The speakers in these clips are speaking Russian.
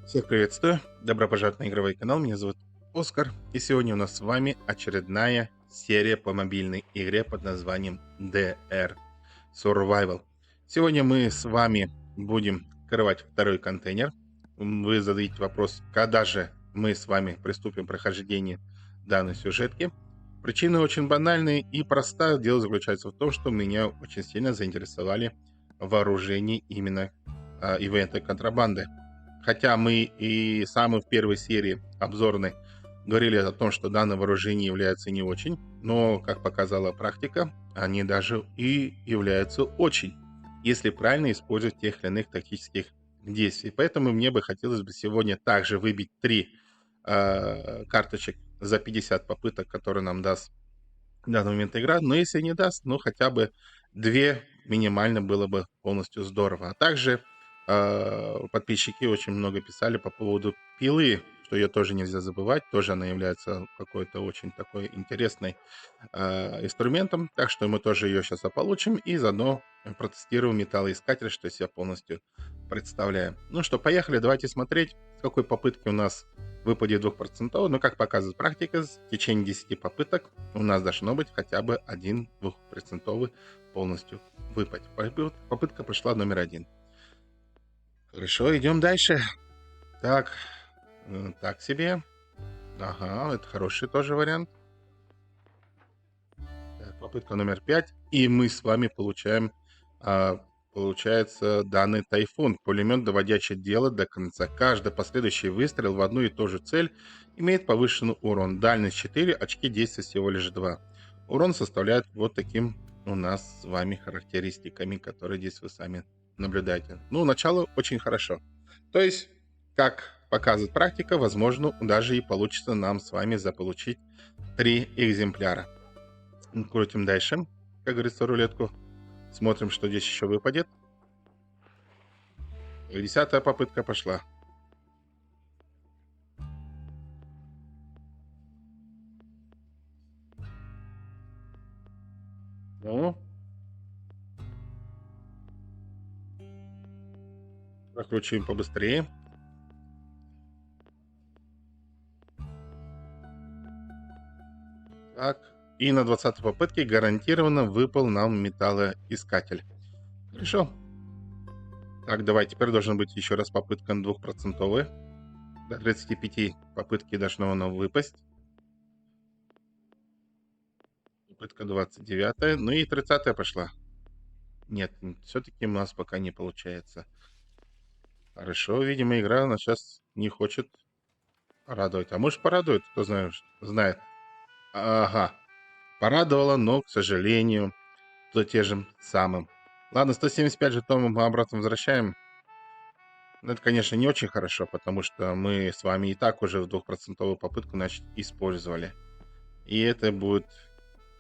Всех приветствую. Добро пожаловать на игровой канал. Меня зовут Оскар. И сегодня у нас с вами очередная серия по мобильной игре под названием DR Survival. Сегодня мы с вами будем открывать второй контейнер. Вы задаете вопрос, когда же мы с вами приступим к прохождению данной сюжетки. Причина очень банальная и простая. Дело заключается в том, что меня очень сильно заинтересовали вооружения именно ивента контрабанды. Хотя мы и самые в первой серии обзорной говорили о том, что данное вооружение является не очень, но, как показала практика, они даже и являются очень, если правильно использовать тех или иных тактических действий. Поэтому мне бы хотелось бы сегодня также выбить 3 карточек за 50 попыток, которые нам даст в данный момент игра. Но если не даст, ну хотя бы 2 минимально было бы полностью здорово. А также подписчики очень много писали по поводу пилы, что ее тоже нельзя забывать. Тоже она является какой-то очень такой интересной инструментом. Так что мы тоже ее сейчас получим и заодно протестируем металлоискатель, что из себя полностью представляем. Ну что, поехали, давайте смотреть, с какой попытки у нас выпадет 2%. Но, как показывает практика, в течение 10 попыток у нас должно быть хотя бы один 2% полностью выпасть. Попытка прошла номер 1. Хорошо, идем дальше. Так, так себе. Ага, это хороший тоже вариант. Так, попытка номер 5. И мы с вами получаем, получается, данный тайфун. Пулемет, доводящий дело до конца. Каждый последующий выстрел в одну и ту же цель имеет повышенный урон. Дальность 4, очки действия всего лишь 2. Урон составляет вот таким у нас с вами характеристиками, которые здесь вы сами наблюдаете. Ну, начало очень хорошо. То есть, как показывает практика, возможно, даже и получится нам с вами заполучить 3 экземпляра. Крутим дальше, как говорится, рулетку. Смотрим, что здесь еще выпадет. 10-я попытка пошла. Ну, прокручиваем побыстрее. Так, и на 20-й попытке гарантированно выпал нам металлоискатель. Хорошо. Так, давай, теперь должен быть еще раз попытка 2%. До 35 попытки должно оно выпасть. Попытка 29-я. Ну и 30-я пошла. Нет, все-таки у нас пока не получается. Хорошо, видимо, игра нас сейчас не хочет радовать. А может, порадует, кто знает. Ага, порадовала, но, к сожалению, то те же самым. Ладно, 175 жетонов мы обратно возвращаем. Ну, это, конечно, не очень хорошо, потому что мы с вами и так уже в 2% попытку, значит, использовали. И это будет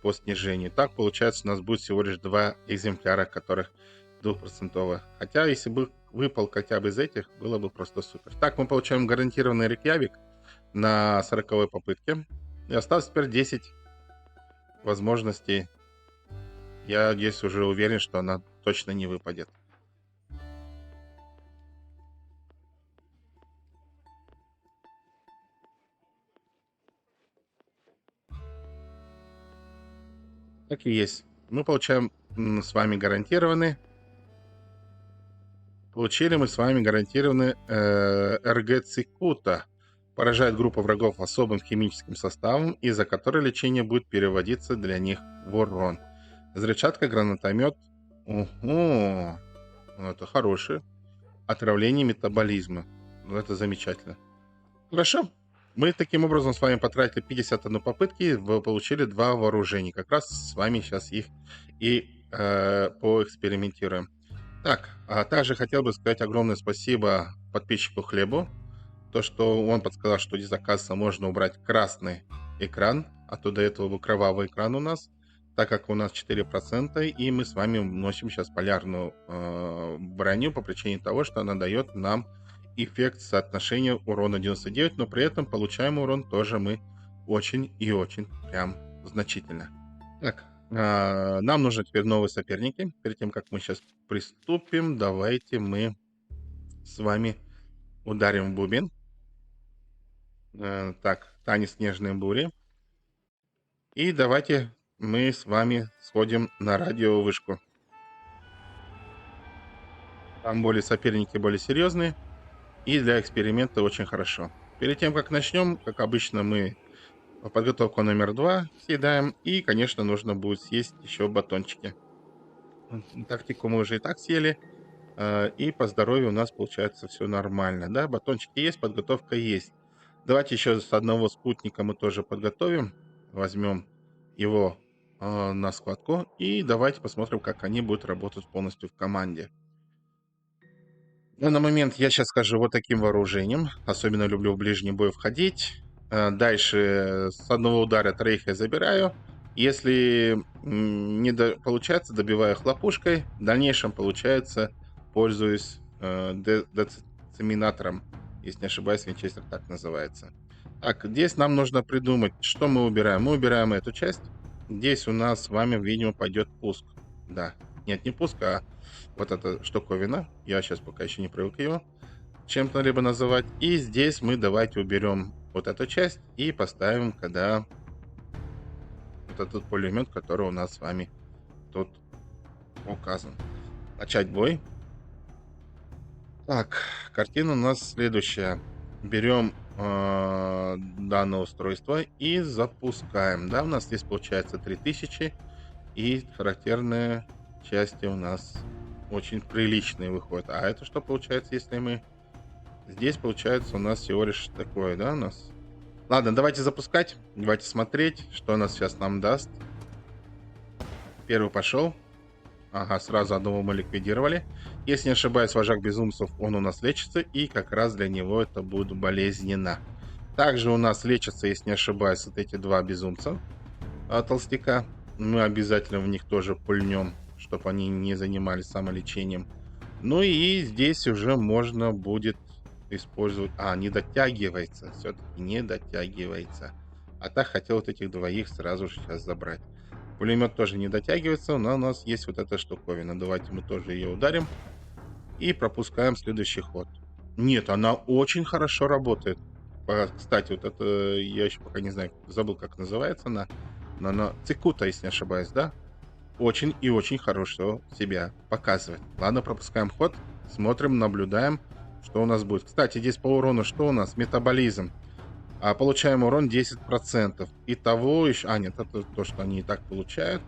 по снижению. Так, получается, у нас будет всего лишь 2 экземпляра, которых 2%. Хотя, если бы выпал хотя бы из этих, было бы просто супер. Так, мы получаем гарантированный рекьявик на 40-й попытке. И осталось теперь 10 возможностей. Я здесь уже уверен, что она точно не выпадет. Так и есть. Мы получаем с вами гарантированный. Получили мы с вами гарантированный РГ Цикута. Поражает группу врагов особым химическим составом, из-за которой лечение будет переводиться для них в урон. Взрывчатка, гранатомет. Угу. Ну, это хорошее. Отравление метаболизма. Ну, это замечательно. Хорошо. Мы таким образом с вами потратили 51 попытки, вы получили 2 вооружения. Как раз с вами сейчас их и поэкспериментируем. Так, а также хотел бы сказать огромное спасибо подписчику Хлебу. То, что он подсказал, что здесь, оказывается, можно убрать красный экран, а то до этого был кровавый экран у нас, так как у нас 4%, и мы с вами носим сейчас полярную броню по причине того, что она дает нам эффект соотношения урона 99, но при этом получаем урон тоже мы очень и очень прям значительно. Так, нам нужны теперь новые соперники. Перед тем, как мы сейчас приступим, давайте мы с вами ударим в бубен. Так, танец снежной бури. И давайте мы с вами сходим на радиовышку. Там более соперники более серьезные. И для эксперимента очень хорошо. Перед тем, как начнем, как обычно, мы подготовку номер 2 съедаем. И, конечно, нужно будет съесть еще батончики. Тактику мы уже и так съели. И по здоровью у нас получается все нормально. Да, батончики есть, подготовка есть. Давайте еще с одного спутника мы тоже подготовим. Возьмем его на складку. И давайте посмотрим, как они будут работать полностью в команде. На данный момент я сейчас скажу вот таким вооружением. Особенно люблю в ближний бой входить. Дальше с одного удара троих я забираю. Если не получается, добиваю хлопушкой. В дальнейшем получается, пользуюсь дециминатором. Если не ошибаюсь, винчестер так называется. Так, здесь нам нужно придумать, что мы убираем. Мы убираем эту часть. Здесь у нас с вами, видимо, пойдет пуск. Да. Нет, не пуск, а вот эта штуковина. Я сейчас пока еще не привык ее чем-то либо называть. И здесь мы давайте уберем вот эту часть и поставим, когда вот этот пулемет, который у нас с вами тут указан. Начать бой. Так, картина у нас следующая. Берем данное устройство и запускаем. Да, у нас здесь получается 3000. И характерные части у нас очень приличные выходят. А это что получается, если мы... Здесь получается у нас всего лишь такое, да, у нас? Ладно, давайте запускать. Давайте смотреть, что нас сейчас нам даст. Первый пошел. Ага, сразу одного мы ликвидировали. Если не ошибаюсь, вожак безумцев, он у нас лечится. И как раз для него это будет болезненно. Также у нас лечатся, если не ошибаюсь, вот эти два безумца толстяка. Мы обязательно в них тоже пульнем, чтобы они не занимались самолечением. Ну и здесь уже можно будет использовать... не дотягивается. Все-таки не дотягивается. А так хотел вот этих двоих сразу же сейчас забрать. Пулемет тоже не дотягивается, но у нас есть вот эта штуковина. Давайте мы тоже ее ударим. И пропускаем следующий ход. Нет, она очень хорошо работает. Кстати, вот это я еще пока не знаю, забыл, как называется она. Но она цикута, если не ошибаюсь, да? Очень и очень хорошо себя показывает. Ладно, пропускаем ход. Смотрим, наблюдаем, что у нас будет. Кстати, здесь по урону что у нас? Метаболизм. Получаем урон 10%. Итого еще... нет, это то, что они и так получают.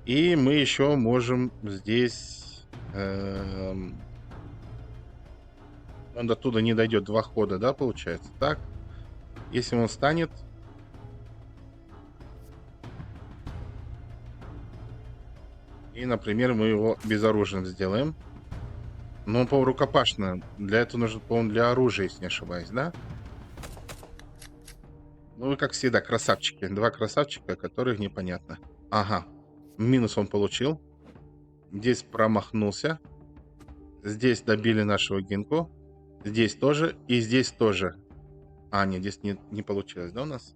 И мы еще можем здесь... Он до туда не дойдет 2 хода, да, получается? Так. Если он станет... И, например, мы его безоружным сделаем. Но он, по-моему, рукопашно. Для этого нужно, по-моему, для оружия, если не ошибаюсь, да? Ну, вы, как всегда, красавчики. Два красавчика, которых непонятно. Ага. Минус он получил. Здесь промахнулся. Здесь добили нашего гинку. Здесь тоже. И здесь тоже. Нет, здесь не получилось, да, у нас?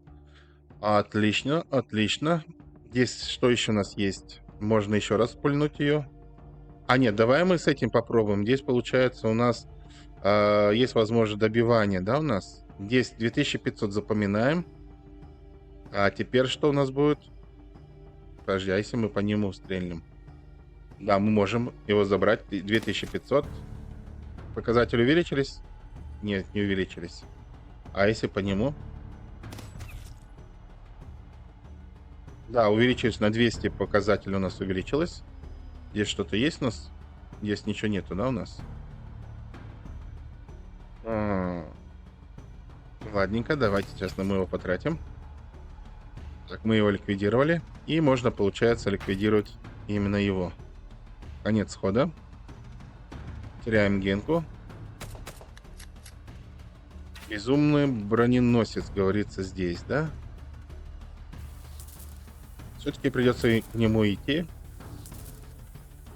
Отлично, отлично. Здесь что еще у нас есть? Можно еще раз пульнуть ее. Нет, давай мы с этим попробуем. Здесь, получается, у нас есть возможность добивания, да, у нас? Здесь 2500 запоминаем. А теперь что у нас будет? Подожди, а если мы по нему стрельнем? Да, мы можем его забрать. 2500. Показатели увеличились? Нет, не увеличились. А если по нему? Да, увеличились на 200. Показатель у нас увеличилось. Здесь что-то есть у нас? Здесь ничего нету, да, у нас? Ладненько, давайте сейчас мы его потратим. Так, мы его ликвидировали. И можно, получается, ликвидировать именно его. Конец хода. Теряем генку. Безумный броненосец, говорится здесь, да? Все-таки придется к нему идти.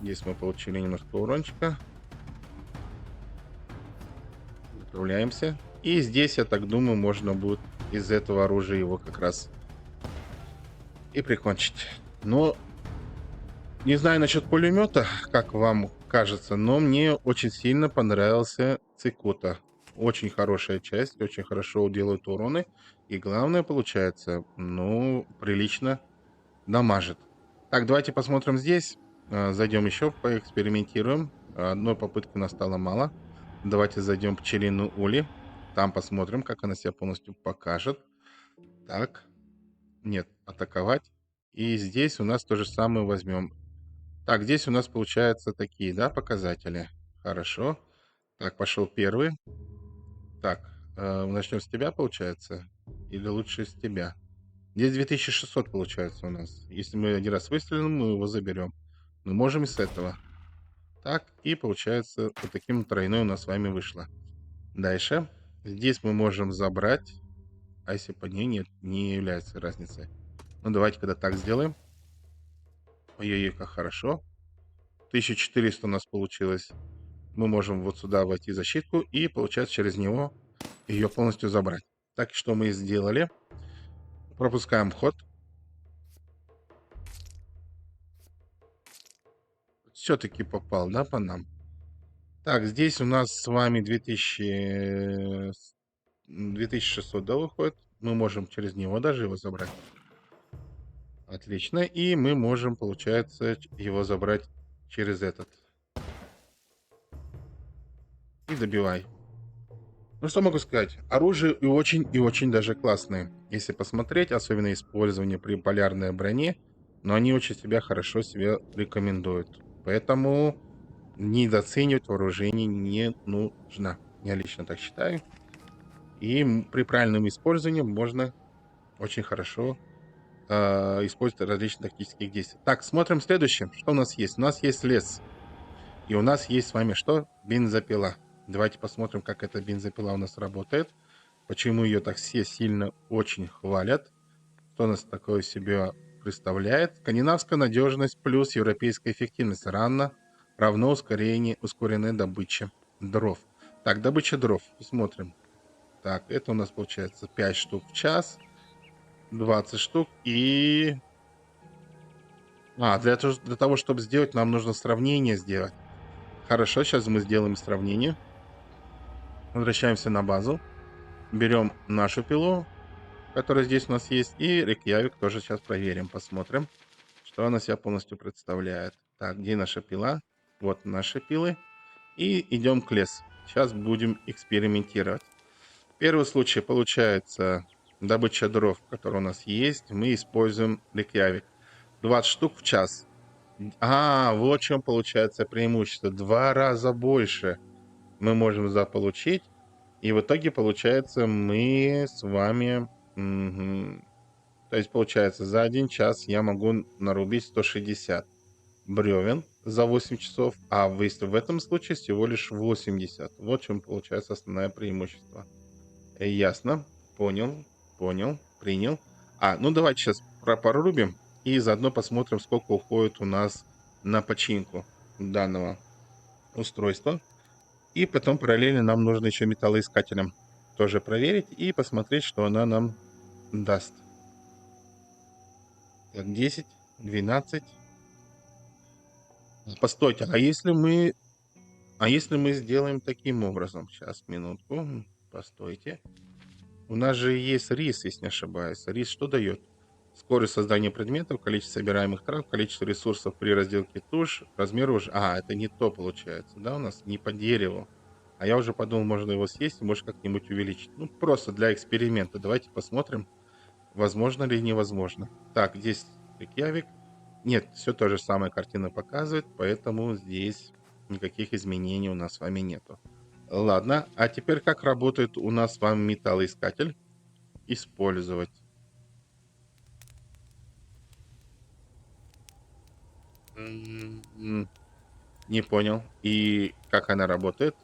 Здесь мы получили немножко урончика. Отправляемся. И здесь, я так думаю, можно будет из этого оружия его как раз и прикончить. Но не знаю насчет пулемета, как вам кажется, но мне очень сильно понравился цикута. Очень хорошая часть, очень хорошо делают уроны. И главное, получается, ну, прилично дамажит. Так, давайте посмотрим здесь. Зайдем еще, поэкспериментируем. Одной попытки у нас стало мало. Давайте зайдем в пчелину Ули. Там посмотрим, как она себя полностью покажет. Так, нет, атаковать. И здесь у нас то же самое возьмем. Так, здесь у нас получается такие, да, показатели. Хорошо. Так, пошел первый. Так, начнем с тебя, получается? Или лучше с тебя? Здесь 2600 получается у нас. Если мы один раз выстрелим, мы его заберем. Мы можем и с этого. Так, и получается, вот таким тройной у нас с вами вышло. Дальше. Здесь мы можем забрать. А если по ней нет, не является разницей. Ну, давайте когда так сделаем. Ой-ой-ой, как хорошо. 1400 у нас получилось. Мы можем вот сюда войти в защитку и, получается, через него ее полностью забрать. Так, что мы и сделали. Пропускаем ход. Все-таки попал, да, по нам? Так, здесь у нас с вами 2600, да, выходит. Мы можем через него даже его забрать. Отлично. И мы можем, получается, его забрать через этот. И добивай. Ну, что могу сказать? Оружие и очень даже классное. Если посмотреть, особенно использование при полярной броне, но они очень себя хорошо себе рекомендуют. Поэтому недооценивать вооружение не нужно. Я лично так считаю. И при правильном использовании можно очень хорошо использовать различные тактические действия. Так, смотрим следующее. Что у нас есть? У нас есть лес. И у нас есть с вами что? Бензопила. Давайте посмотрим, как эта бензопила у нас работает. Почему ее так все сильно очень хвалят. Что у нас такое себе представляет? Скандинавская надежность плюс европейская эффективность равно ускоренной добыче дров. Так, добыча дров. Посмотрим. Так, это у нас получается 5 штук в час. 20 штук и... для того, чтобы сделать, нам нужно сравнение сделать. Хорошо, сейчас мы сделаем сравнение. Возвращаемся на базу. Берем нашу пилу, которая здесь у нас есть, и Рейкьявик тоже сейчас проверим, посмотрим, что она себя полностью представляет. Так, где наша пила? Вот наши пилы. И идем к лесу. Сейчас будем экспериментировать. Первый случай получается добыча дров, которая у нас есть. Мы используем Рейкьявик. 20 штук в час. Вот в чем получается преимущество. 2 раза больше мы можем заполучить. И в итоге, получается, мы с вами... мгм. То есть, получается, за 1 час я могу нарубить 160 бревен за 8 часов, а если в этом случае всего лишь 80. Вот в чем получается основное преимущество. Ясно. Понял. Понял. Принял. Ну давайте сейчас прорубим и заодно посмотрим, сколько уходит у нас на починку данного устройства. И потом параллельно нам нужно еще металлоискателем тоже проверить и посмотреть, что она нам даст. Так, 10, 12. Постойте, а если мы сделаем таким образом? Сейчас, минутку. Постойте. У нас же есть рис, если не ошибаюсь. Рис что дает? Скорость создания предметов, количество собираемых трав, количество ресурсов при разделке туш, размер уже... это не то получается, да, у нас не по дереву. А я уже подумал, можно его съесть и может как-нибудь увеличить. Ну, просто для эксперимента. Давайте посмотрим, возможно ли невозможно. Так, здесь Рейкьявик. Нет, все то же самое картина показывает, поэтому здесь никаких изменений у нас с вами нету. Ладно, а теперь как работает у нас с вами металлоискатель? Использовать. М, Не понял. И как она работает?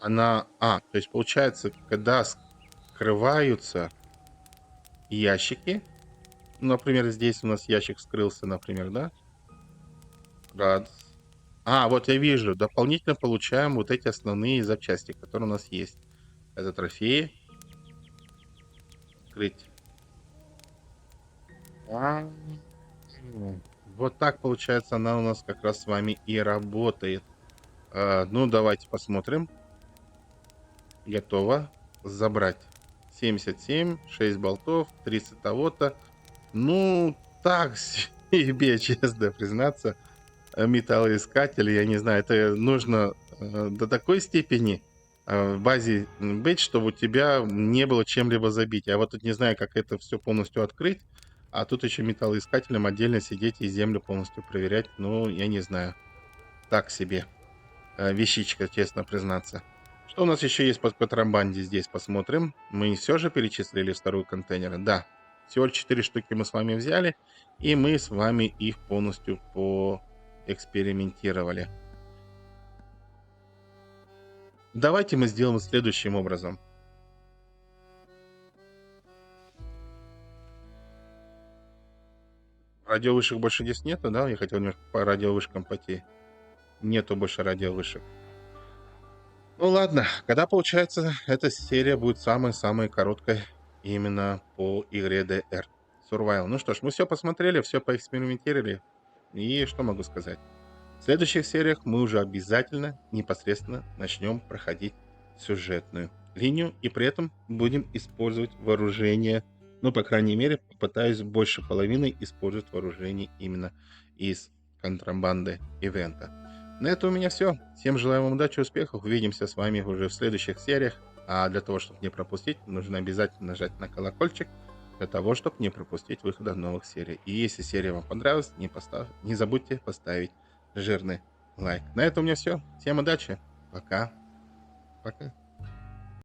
То есть получается, когда скрываются ящики, ну, например, здесь у нас ящик скрылся, например, да? Раз. Вот я вижу, дополнительно получаем вот эти основные запчасти, которые у нас есть. Это трофеи. Открыть. А, Вот так, получается, она у нас как раз с вами и работает. Ну, давайте посмотрим. Готово. Забрать. 77, 6 болтов, 30 того-то. Ну, так себе, честно признаться. Металлоискатель, я не знаю, это нужно до такой степени в базе быть, чтобы у тебя не было чем-либо забить. Я вот тут не знаю, как это все полностью открыть, а тут еще металлоискателем отдельно сидеть и землю полностью проверять. Ну, я не знаю, так себе вещичка, честно признаться. Что у нас еще есть по контрабанде здесь? Посмотрим. Мы все же перечислили второй контейнер. Да, всего 4 штуки мы с вами взяли, и мы с вами их полностью поэкспериментировали. Давайте мы сделаем следующим образом. Радиовышек больше здесь нету, да? Я хотел немножко по радиовышкам пойти. Нету больше радиовышек. Ну ладно, когда, получается, эта серия будет самой-самой короткой именно по игре DR Survival. Ну что ж, мы все посмотрели, все поэкспериментировали. И что могу сказать? В следующих сериях мы уже обязательно непосредственно начнем проходить сюжетную линию. И при этом будем использовать вооружение. Ну, по крайней мере, попытаюсь больше половины использовать вооружение именно из контрабанды ивента. На это у меня все. Всем желаю вам удачи, успехов. Увидимся с вами уже в следующих сериях. А для того, чтобы не пропустить, нужно обязательно нажать на колокольчик, для того, чтобы не пропустить выхода новых серий. И если серия вам понравилась, не забудьте поставить жирный лайк. На этом у меня все. Всем удачи. Пока. Пока.